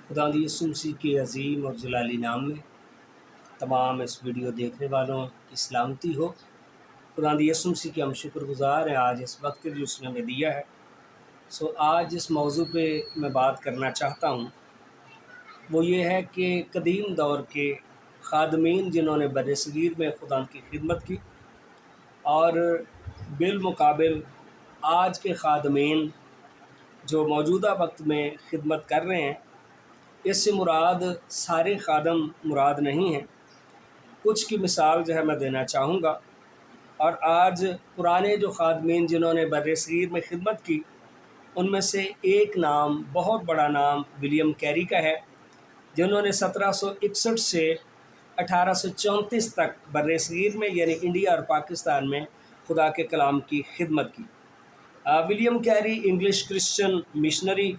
खुदावंद यीशु मसीह के अजीम और जलाली नाम में तमाम इस वीडियो देखने वालों की सलामती हो। खुदावंद यीशु मसीह के हम शुक्रगुज़ार हैं आज इस वक्त के लिए उसने हमें दिया है। आज जिस मौजू पे मैं बात करना चाहता हूँ वो ये है कि कदीम दौर के खादमीन जिन्होंने बरसगीर में खुदावंद की खिदमत की और बिलमुकाबिल आज के खादमीन जो मौजूदा वक्त में खिदमत कर रहे हैं, इससे मुराद सारे खादम मुराद नहीं हैं। कुछ की मिसाल जो है मैं देना चाहूँगा। और आज पुराने जो खादमीन जिन्होंने बरसगीर में खिदमत की, उनमें से एक नाम, बहुत बड़ा नाम विलियम कैरी का है, जिन्होंने 1761 से 1834 तक बरसगीर में यानी इंडिया और पाकिस्तान में खुदा के कलाम की खिदमत की। William Carey English Christian missionary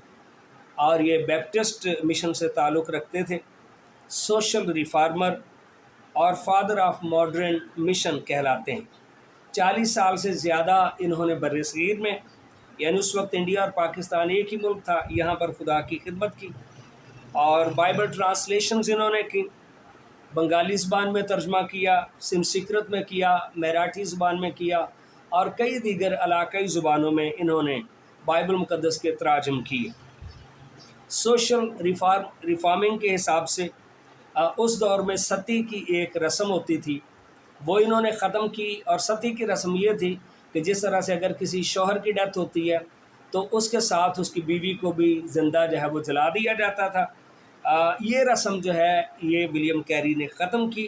और ये बैप्टिस्ट मिशन से ताल्लुक़ रखते थे। सोशल रिफार्मर और फादर ऑफ मॉडर्न मिशन कहलाते हैं। 40 साल से ज़्यादा इन्होंने बरसगीर में, यानी उस वक्त इंडिया और पाकिस्तान एक ही मुल्क था, यहाँ पर खुदा की खिदमत की। और बाइबल ट्रांसलेशन इन्होंने की, बंगाली ज़बान में तर्जमा किया, संस्कृत में किया, मराठी ज़बान में किया और कई दीगर इलाकाई ज़ुबानों में इन्होंने बाइबल मुक़द्दस के तराजुम किए। सोशल रिफार्मिंग के हिसाब से उस दौर में सती की एक रस्म होती थी, वो इन्होंने ख़त्म की। और सती की रस्म ये थी कि जिस तरह से अगर किसी शौहर की डेथ होती है तो उसके साथ उसकी बीवी को भी ज़िंदा जो है वो जला दिया जाता था। ये रस्म जो है ये विलियम कैरी ने ख़त्म की।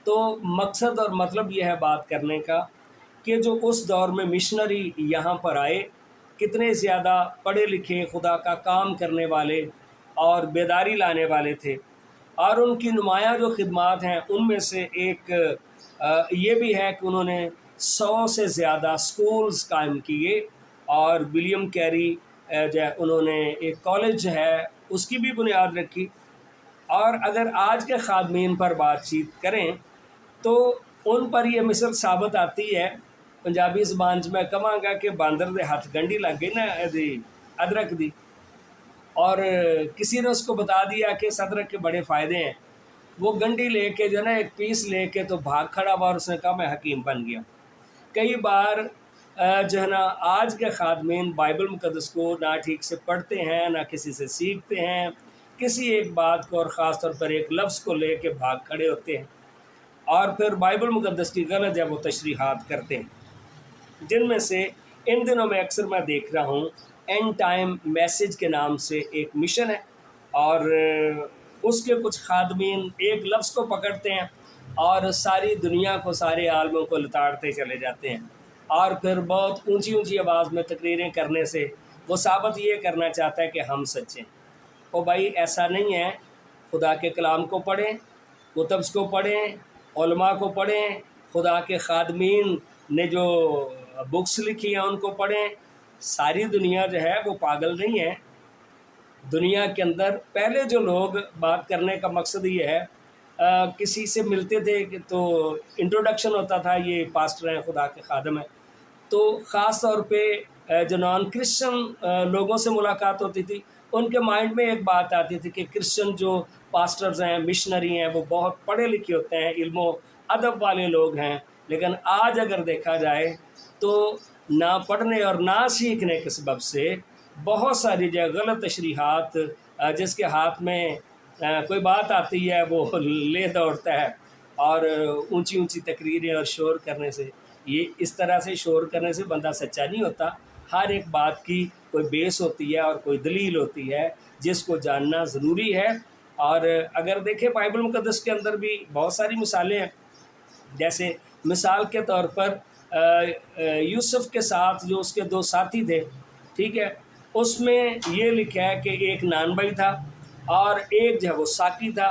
तो मकसद और मतलब ये है बात करने का कि जो उस दौर में मिशनरी यहाँ पर आए, कितने ज़्यादा पढ़े लिखे, खुदा का काम करने वाले और बेदारी लाने वाले थे। और उनकी नुमायाँ जो खिदमात हैं उनमें से एक ये भी है कि उन्होंने 100 से ज़्यादा स्कूल्स कायम किए। और विलियम कैरी जो है उन्होंने एक कॉलेज है उसकी भी बुनियाद रखी। और अगर आज के खादमीन पर बातचीत करें तो उन पर यह मिसल साबित आती है, पंजाबी ज़बान मैं कहांगा कि बांदर दे हथ गंढी लग गई ना अदरक दी, और किसी ने उसको बता दिया कि इस अदरक के बड़े फ़ायदे हैं। वो गंढी लेके जो ना एक पीस लेके तो भाग खड़ा हुआ और उसने कहा मैं हकीम बन गया। कई बार जो है ना आज के खादमीन बाइबल मुक़द्दस को ना ठीक से पढ़ते हैं, ना किसी से सीखते हैं, किसी एक बात को और ख़ास तौर पर एक लफ्ज़ को लेके भाग खड़े होते हैं और फिर बाइबल मुक़द्दस की गलत जब वो तशरीहात करते हैं, जिनमें से इन दिनों में अक्सर मैं देख रहा हूँ एंड टाइम मैसेज के नाम से एक मिशन है। और उसके कुछ खादमीन एक लफ्ज़ को पकड़ते हैं और सारी दुनिया को, सारे आलमों को लताड़ते चले जाते हैं। और फिर बहुत ऊंची ऊंची आवाज़ में तकरीरें करने से वो साबित ये करना चाहता है कि हम सच्चे हैं। ओ भाई, ऐसा नहीं है। खुदा के कलाम को पढ़ें, कुतब्स को पढ़ें, उलमा को पढ़ें, खुदा के खादमीन ने जो बुक्स लिखी हैं उनको पढ़ें। सारी दुनिया जो है वो पागल नहीं है। दुनिया के अंदर पहले जो लोग बात करने का मकसद ये है, किसी से मिलते थे कि तो इंट्रोडक्शन होता था, ये पास्टर हैं, खुदा के खादम हैं। तो ख़ास तौर पे जो नॉन क्रिश्चियन लोगों से मुलाकात होती थी, उनके माइंड में एक बात आती थी कि क्रिश्चियन जो पास्टर्स हैं, मिशनरी हैं, वो बहुत पढ़े लिखे होते हैं, इल्मो अदब वाले लोग हैं। लेकिन आज अगर देखा जाए तो ना पढ़ने और ना सीखने के सबब से बहुत सारी जो गलत तशरीहात, जिसके हाथ में कोई बात आती है वो ले दौड़ता है और ऊंची ऊंची तकरीरें और शोर करने से, ये इस तरह से शोर करने से बंदा सच्चा नहीं होता। हर एक बात की कोई बेस होती है और कोई दलील होती है जिसको जानना ज़रूरी है। और अगर देखें बाइबल मुक़द्दस के अंदर भी बहुत सारी मिसालें हैं। जैसे मिसाल के तौर पर यूसुफ़ के साथ जो उसके दो साथी थे, ठीक है, उसमें ये लिखा है कि एक नान भाई था और एक जो है वो साकी था।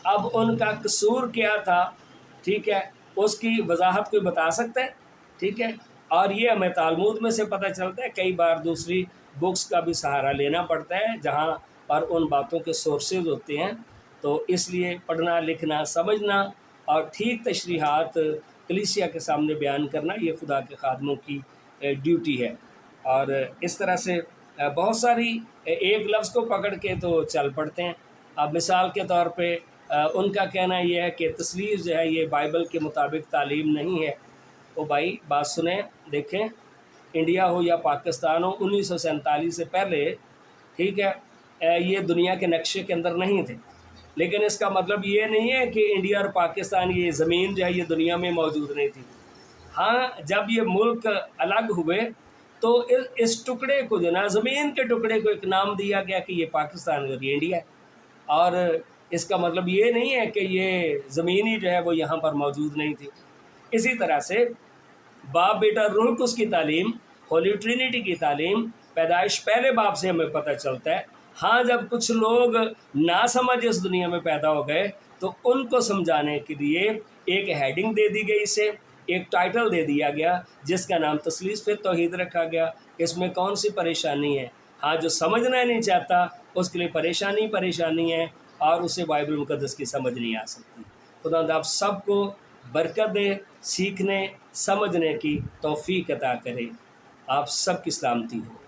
अब उनका कसूर क्या था, ठीक है, उसकी वजाहत कोई बता सकता है, ठीक है। और ये हमें तालमूद में से पता चलता है। कई बार दूसरी बुक्स का भी सहारा लेना पड़ता है जहाँ पर उन बातों के सोर्सेज होते हैं। तो इसलिए पढ़ना, लिखना, समझना और ठीक तशरीहात कलीसिया के सामने बयान करना ये खुदा के खादमों की ड्यूटी है। और इस तरह से बहुत सारी एक लफ्ज़ को पकड़ के तो चल पड़ते हैं अब मिसाल के तौर पे उनका कहना ये है कि तस्वीर जो है ये बाइबल के मुताबिक तालीम नहीं है। तो भाई बात सुने, देखें, इंडिया हो या पाकिस्तान हो, 1947 से पहले, ठीक है, ये दुनिया के नक्शे के अंदर नहीं थे। लेकिन इसका मतलब ये नहीं है कि इंडिया और पाकिस्तान, ये ज़मीन जो है ये दुनिया में मौजूद नहीं थी। हाँ, जब ये मुल्क अलग हुए तो इस टुकड़े को जो ना, ज़मीन के टुकड़े को एक नाम दिया गया कि ये पाकिस्तान और ये इंडिया है। और इसका मतलब ये नहीं है कि ये ज़मीन ही जो है वो यहाँ पर मौजूद नहीं थी। इसी तरह से बाप बेटा रूह कुद्स की तालीम, होली ट्रिनिटी की तालीम पैदाइश पहले बाप से हमें पता चलता है। हाँ, जब कुछ लोग ना समझ इस दुनिया में पैदा हो गए तो उनको समझाने के लिए एक हेडिंग दे दी गई, इसे एक टाइटल दे दिया गया जिसका नाम तसलीस फिर तौहीद रखा गया। इसमें कौन सी परेशानी है? हाँ, जो समझना नहीं चाहता उसके लिए परेशानी है और उसे बाइबल मुक़द्दस की समझ नहीं आ सकती। खुदा आप सबको बरकत दे, सीखने समझने की तौफीक अता करे। आप सब की सलामती हो।